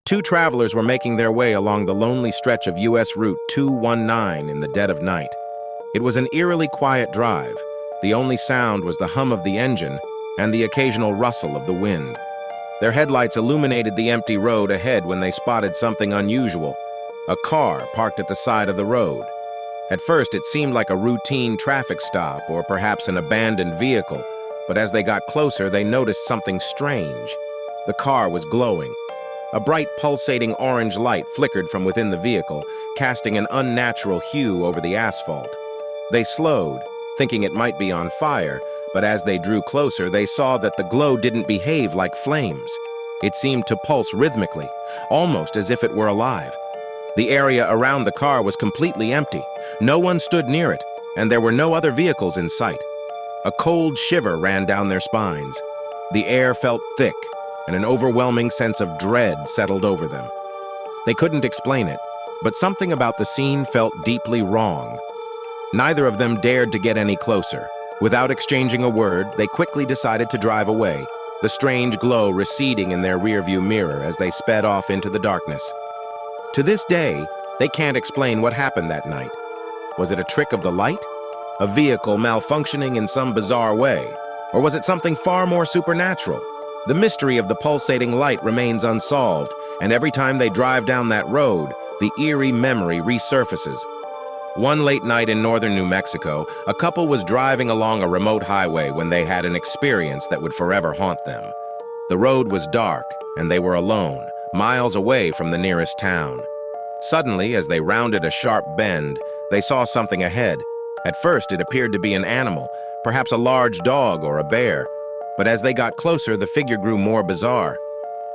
Two travelers were making their way along the lonely stretch of U.S. Route 219 in the dead of night. It was an eerily quiet drive. The only sound was the hum of the engine and the occasional rustle of the wind. Their headlights illuminated the empty road ahead when they spotted something unusual: a car parked at the side of the road. At first, it seemed like a routine traffic stop or perhaps an abandoned vehicle, but as they got closer, they noticed something strange. The car was glowing. A bright, pulsating orange light flickered from within the vehicle, casting an unnatural hue over the asphalt. They slowed, thinking it might be on fire, but as they drew closer, they saw that the glow didn't behave like flames. It seemed to pulse rhythmically, almost as if it were alive. The area around the car was completely empty. No one stood near it, and there were no other vehicles in sight. A cold shiver ran down their spines. The air felt thick, and an overwhelming sense of dread settled over them. They couldn't explain it, but something about the scene felt deeply wrong. Neither of them dared to get any closer. Without exchanging a word, they quickly decided to drive away, the strange glow receding in their rearview mirror as they sped off into the darkness. To this day, they can't explain what happened that night. Was it a trick of the light? A vehicle malfunctioning in some bizarre way? Or was it something far more supernatural? The mystery of the pulsating light remains unsolved, and every time they drive down that road, the eerie memory resurfaces. One late night in northern New Mexico, a couple was driving along a remote highway when they had an experience that would forever haunt them. The road was dark, and they were alone, miles away from the nearest town. Suddenly, as they rounded a sharp bend, they saw something ahead. At first, it appeared to be an animal, perhaps a large dog or a bear. But as they got closer, the figure grew more bizarre.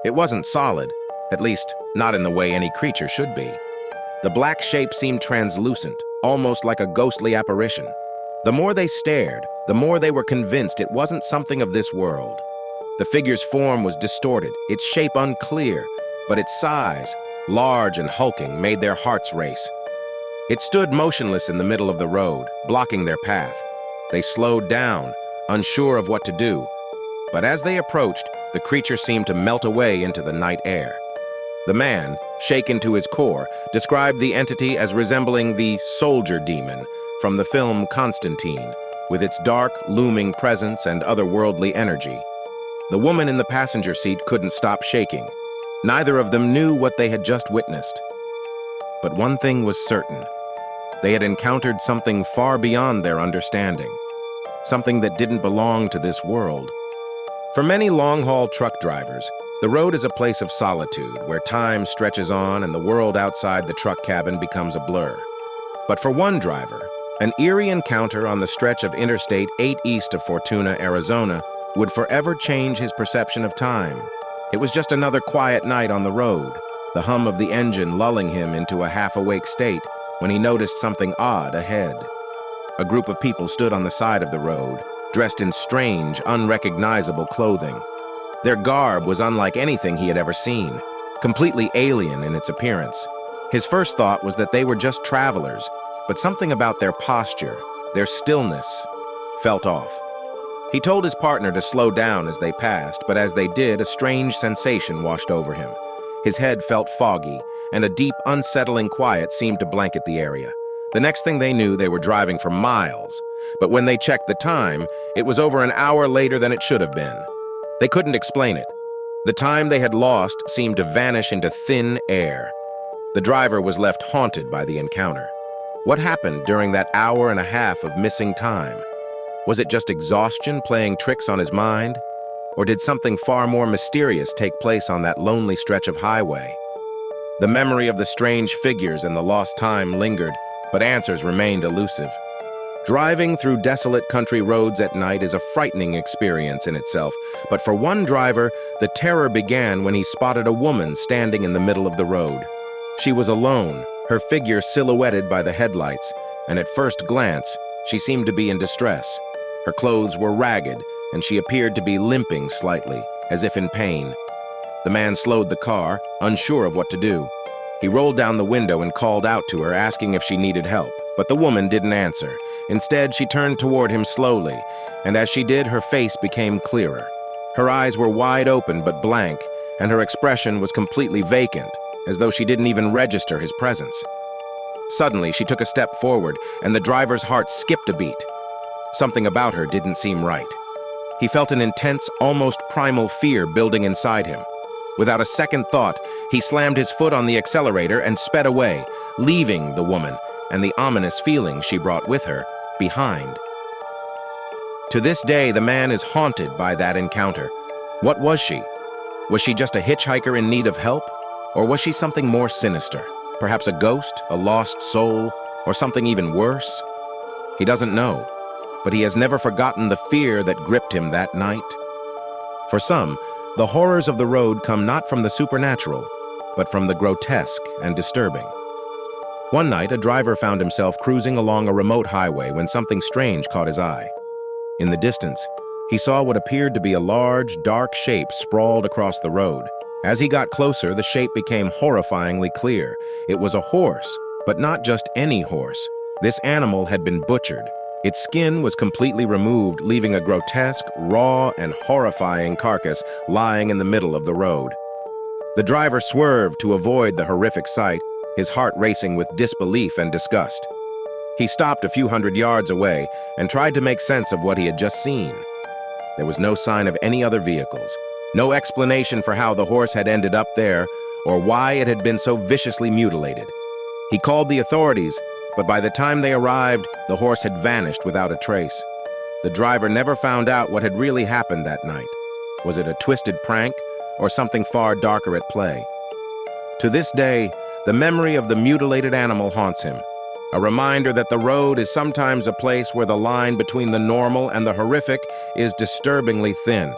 It wasn't solid, at least not in the way any creature should be. The black shape seemed translucent, almost like a ghostly apparition. The more they stared, the more they were convinced it wasn't something of this world. The figure's form was distorted, its shape unclear, but its size, large and hulking, made their hearts race. It stood motionless in the middle of the road, blocking their path. They slowed down, unsure of what to do. But as they approached, the creature seemed to melt away into the night air. The man, shaken to his core, described the entity as resembling the soldier demon from the film Constantine, with its dark, looming presence and otherworldly energy. The woman in the passenger seat couldn't stop shaking. Neither of them knew what they had just witnessed. But one thing was certain. They had encountered something far beyond their understanding, something that didn't belong to this world. For many long-haul truck drivers, the road is a place of solitude where time stretches on and the world outside the truck cabin becomes a blur. But for one driver, an eerie encounter on the stretch of Interstate 8 east of Fortuna, Arizona, would forever change his perception of time. It was just another quiet night on the road, the hum of the engine lulling him into a half-awake state when he noticed something odd ahead. A group of people stood on the side of the road, dressed in strange, unrecognizable clothing. Their garb was unlike anything he had ever seen, completely alien in its appearance. His first thought was that they were just travelers, but something about their posture, their stillness, felt off. He told his partner to slow down as they passed, but as they did, a strange sensation washed over him. His head felt foggy, and a deep, unsettling quiet seemed to blanket the area. The next thing they knew, they were driving for miles. But when they checked the time, it was over an hour later than it should have been. They couldn't explain it. The time they had lost seemed to vanish into thin air. The driver was left haunted by the encounter. What happened during that hour and a half of missing time? Was it just exhaustion playing tricks on his mind? Or did something far more mysterious take place on that lonely stretch of highway? The memory of the strange figures and the lost time lingered, but answers remained elusive. Driving through desolate country roads at night is a frightening experience in itself, but for one driver, the terror began when he spotted a woman standing in the middle of the road. She was alone, her figure silhouetted by the headlights, and at first glance, she seemed to be in distress. Her clothes were ragged, and she appeared to be limping slightly, as if in pain. The man slowed the car, unsure of what to do. He rolled down the window and called out to her, asking if she needed help, but the woman didn't answer. Instead, she turned toward him slowly, and as she did, her face became clearer. Her eyes were wide open but blank, and her expression was completely vacant, as though she didn't even register his presence. Suddenly, she took a step forward, and the driver's heart skipped a beat. Something about her didn't seem right. He felt an intense, almost primal fear building inside him. Without a second thought, he slammed his foot on the accelerator and sped away, leaving the woman and the ominous feeling she brought with her behind. To this day, the man is haunted by that encounter. What was she? Was she just a hitchhiker in need of help? Or was she something more sinister? Perhaps a ghost, a lost soul, or something even worse? He doesn't know, but he has never forgotten the fear that gripped him that night. For some, the horrors of the road come not from the supernatural, but from the grotesque and disturbing. One night, a driver found himself cruising along a remote highway when something strange caught his eye. In the distance, he saw what appeared to be a large, dark shape sprawled across the road. As he got closer, the shape became horrifyingly clear. It was a horse, but not just any horse. This animal had been butchered. Its skin was completely removed, leaving a grotesque, raw, and horrifying carcass lying in the middle of the road. The driver swerved to avoid the horrific sight, his heart racing with disbelief and disgust. He stopped a few hundred yards away and tried to make sense of what he had just seen. There was no sign of any other vehicles, no explanation for how the horse had ended up there or why it had been so viciously mutilated. He called the authorities, but by the time they arrived, the horse had vanished without a trace. The driver never found out what had really happened that night. Was it a twisted prank or something far darker at play? To this day, the memory of the mutilated animal haunts him, a reminder that the road is sometimes a place where the line between the normal and the horrific is disturbingly thin.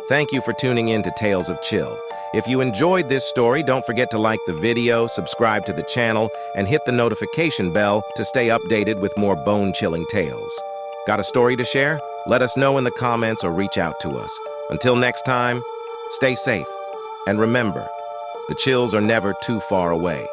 Thank you for tuning in to Tales of Chill. If you enjoyed this story, don't forget to like the video, subscribe to the channel, and hit the notification bell to stay updated with more bone-chilling tales. Got a story to share? Let us know in the comments or reach out to us. Until next time, stay safe. And remember, the chills are never too far away.